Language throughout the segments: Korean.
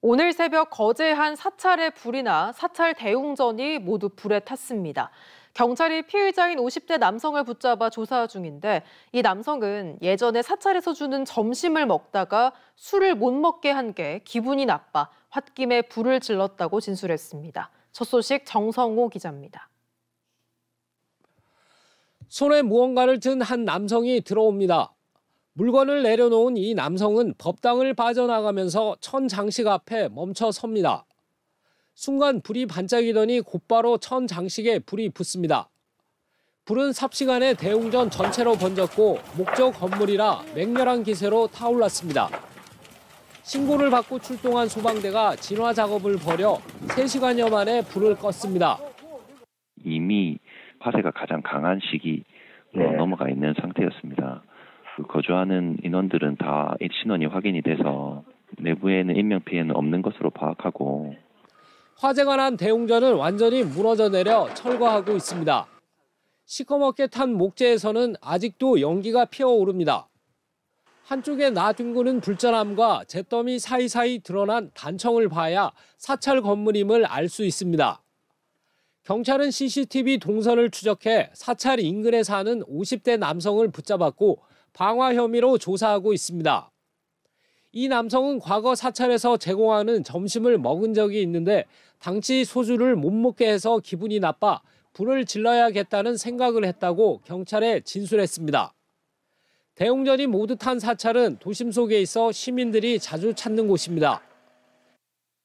오늘 새벽 거제한 사찰에 불이 나 사찰 대웅전이 모두 불에 탔습니다. 경찰이 피의자인 50대 남성을 붙잡아 조사 중인데 이 남성은 예전에 사찰에서 주는 점심을 먹다가 술을 못 먹게 한 게 기분이 나빠 홧김에 불을 질렀다고 진술했습니다. 첫 소식 정성호 기자입니다. 손에 무언가를 든 한 남성이 들어옵니다. 물건을 내려놓은 이 남성은 법당을 빠져나가면서 천 장식 앞에 멈춰 섭니다. 순간 불이 반짝이더니 곧바로 천 장식에 불이 붙습니다. 불은 삽시간에 대웅전 전체로 번졌고 목조 건물이라 맹렬한 기세로 타올랐습니다. 신고를 받고 출동한 소방대가 진화 작업을 벌여 3시간여 만에 불을 껐습니다. 이미 화재가 가장 강한 시기로 넘어가 있는 상태였습니다. 거주하는 인원들은 다 신원이 확인이 돼서 내부에는 인명피해는 없는 것으로 파악하고 화재가 난 대웅전은 완전히 무너져 내려 철거하고 있습니다. 시커멓게 탄 목재에서는 아직도 연기가 피어오릅니다. 한쪽에 나뒹구는 불전함과 잿더미 사이사이 드러난 단청을 봐야 사찰 건물임을 알 수 있습니다. 경찰은 CCTV 동선을 추적해 사찰 인근에 사는 50대 남성을 붙잡았고 방화 혐의로 조사하고 있습니다. 이 남성은 과거 사찰에서 제공하는 점심을 먹은 적이 있는데 당시 소주를 못 먹게 해서 기분이 나빠 불을 질러야겠다는 생각을 했다고 경찰에 진술했습니다. 대웅전이 모두 탄 사찰은 도심 속에 있어 시민들이 자주 찾는 곳입니다.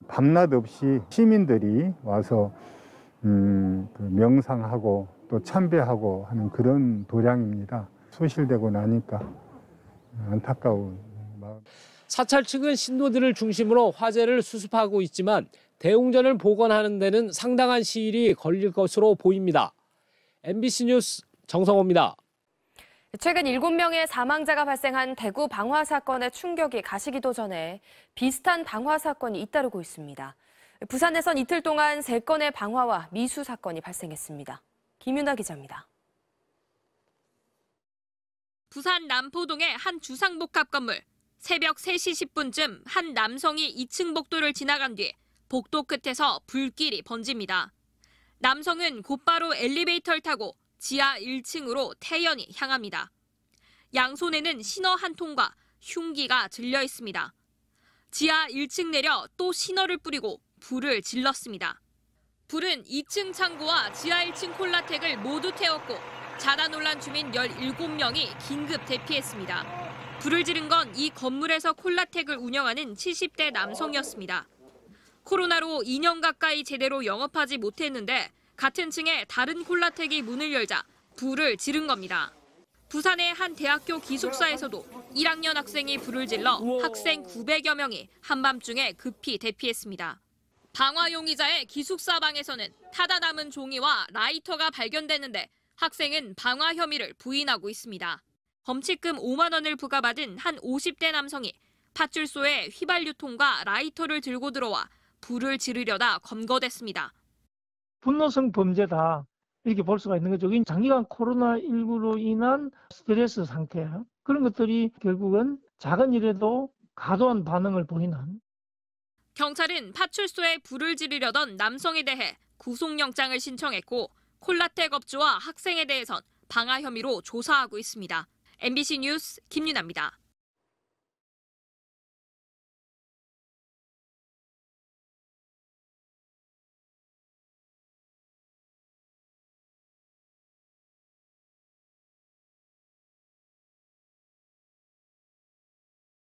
밤낮 없이 시민들이 와서 명상하고 또 참배하고 하는 그런 도량입니다. 소실되고 나니까 안타까운 마음. 사찰 측은 신도들을 중심으로 화재를 수습하고 있지만 대웅전을 복원하는 데는 상당한 시일이 걸릴 것으로 보입니다. MBC 뉴스 정성호입니다. 최근 7명의 사망자가 발생한 대구 방화 사건의 충격이 가시기도 전에 비슷한 방화 사건이 잇따르고 있습니다. 부산에선 이틀 동안 3건의 방화와 미수 사건이 발생했습니다. 김윤아 기자입니다. 부산 남포동의 한 주상복합 건물. 새벽 3시 10분쯤 한 남성이 2층 복도를 지나간 뒤 복도 끝에서 불길이 번집니다. 남성은 곧바로 엘리베이터를 타고 지하 1층으로 태연히 향합니다. 양손에는 신어 한 통과 흉기가 들려 있습니다. 지하 1층 내려 또 신어를 뿌리고 불을 질렀습니다. 불은 2층 창고와 지하 1층 콜라텍을 모두 태웠고 자다 놀란 주민 17명이 긴급 대피했습니다. 불을 지른 건 이 건물에서 콜라텍을 운영하는 70대 남성이었습니다. 코로나로 2년 가까이 제대로 영업하지 못했는데 같은 층에 다른 콜라텍이 문을 열자 불을 지른 겁니다. 부산의 한 대학교 기숙사에서도 1학년 학생이 불을 질러 학생 900여 명이 한밤중에 급히 대피했습니다. 방화 용의자의 기숙사 방에서는 타다 남은 종이와 라이터가 발견됐는데 학생은 방화 혐의를 부인하고 있습니다. 범칙금 5만 원을 부과받은 한 50대 남성이 파출소에 휘발유통과 라이터를 들고 들어와 불을 지르려다 검거됐습니다. 분노성 범죄다 이렇게 볼 수가 있는 거죠. 장기간 코로나19로 인한 스트레스 상태 그런 것들이 결국은 작은 일에도 과도한 반응을 보이는. 경찰은 파출소에 불을 지르려던 남성에 대해 구속영장을 신청했고 콜라텍 업주와 학생에 대해선 방화 혐의로 조사하고 있습니다. MBC 뉴스 김윤아입니다.